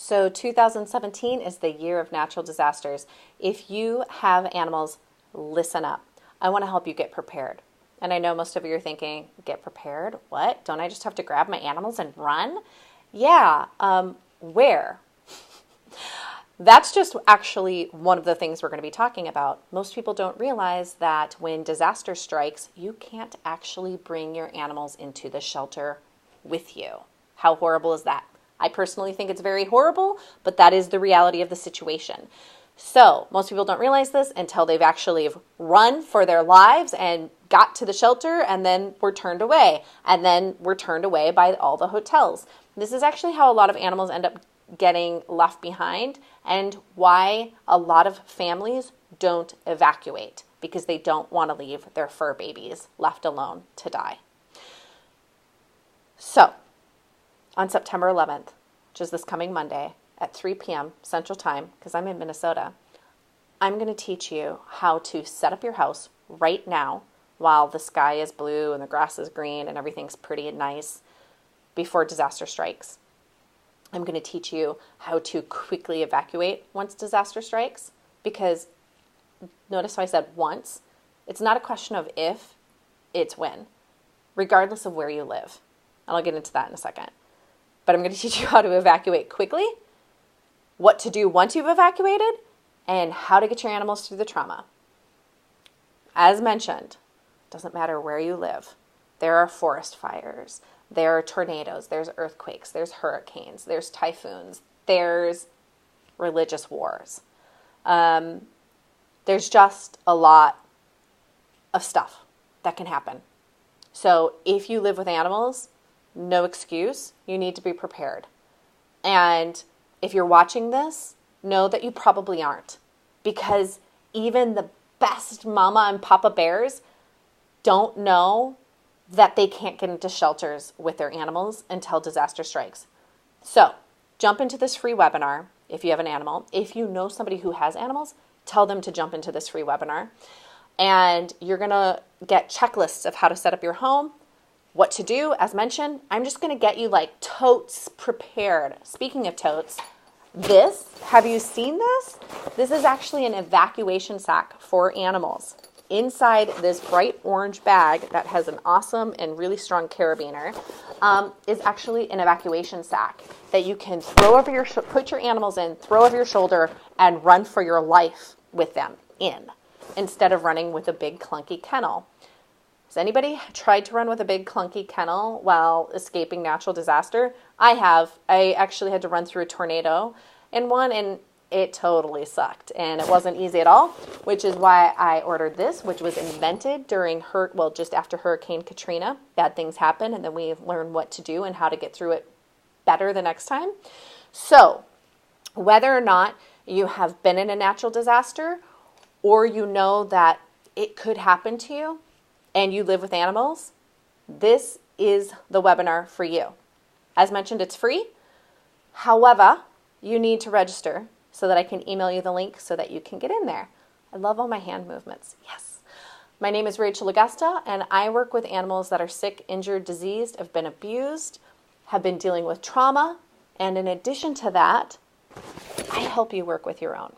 So 2017 is the year of natural disasters. If you have animals, listen up. I want to help you get prepared. And I know most of you are thinking, get prepared? What? Don't I just have to grab my animals and run? Yeah, where? That's just actually one of the things we're going to be talking about. Most people don't realize that when disaster strikes, you can't actually bring your animals into the shelter with you. How horrible is that? I personally think it's very horrible, but that is the reality of the situation. So most people don't realize this until they've actually run for their lives and got to the shelter and then were turned away. And then were turned away by all the hotels. This is actually how a lot of animals end up getting left behind and why a lot of families don't evacuate because they don't want to leave their fur babies left alone to die. So, on September 11th, which is this coming Monday at 3 p.m. Central Time, because I'm in Minnesota, I'm going to teach you how to set up your house right now while the sky is blue and the grass is green and everything's pretty and nice before disaster strikes. I'm going to teach you how to quickly evacuate once disaster strikes, because notice how I said once. It's not a question of if, it's when, regardless of where you live. And I'll get into that in a second. But I'm going to teach you how to evacuate quickly, what to do once you've evacuated, and how to get your animals through the trauma. As mentioned, it doesn't matter where you live. There are forest fires. There are tornadoes, there's earthquakes, there's hurricanes, there's typhoons, there's religious wars. There's just a lot of stuff that can happen. So if you live with animals, no excuse, you need to be prepared. And if you're watching this, know that you probably aren't, because even the best mama and papa bears don't know that they can't get into shelters with their animals until disaster strikes. So jump into this free webinar if you have an animal. If you know somebody who has animals, tell them to jump into this free webinar. And you're going to get checklists of how to set up your home, what to do. As mentioned, I'm just going to get you like totes prepared. Speaking of totes, have you seen this? This is actually an evacuation sack for animals. Inside this bright orange bag that has an awesome and really strong carabiner is actually an evacuation sack that you can throw over put your animals in, throw over your shoulder, and run for your life with them in, instead of running with a big clunky kennel. Has anybody tried to run with a big clunky kennel while escaping natural disaster? I have. I actually had to run through a tornado in one, and it totally sucked, and it wasn't easy at all, which is why I ordered this, which was invented during just after Hurricane Katrina. Bad things happen, and then we learn what to do and how to get through it better the next time. So, whether or not you have been in a natural disaster, or you know that it could happen to you, and you live with animals, this is the webinar for you. As mentioned, it's free. However, you need to register so that I can email you the link so that you can get in there. I love all my hand movements. Yes. My name is Rachel Augusta, and I work with animals that are sick, injured, diseased, have been abused, have been dealing with trauma, and in addition to that, I help you work with your own.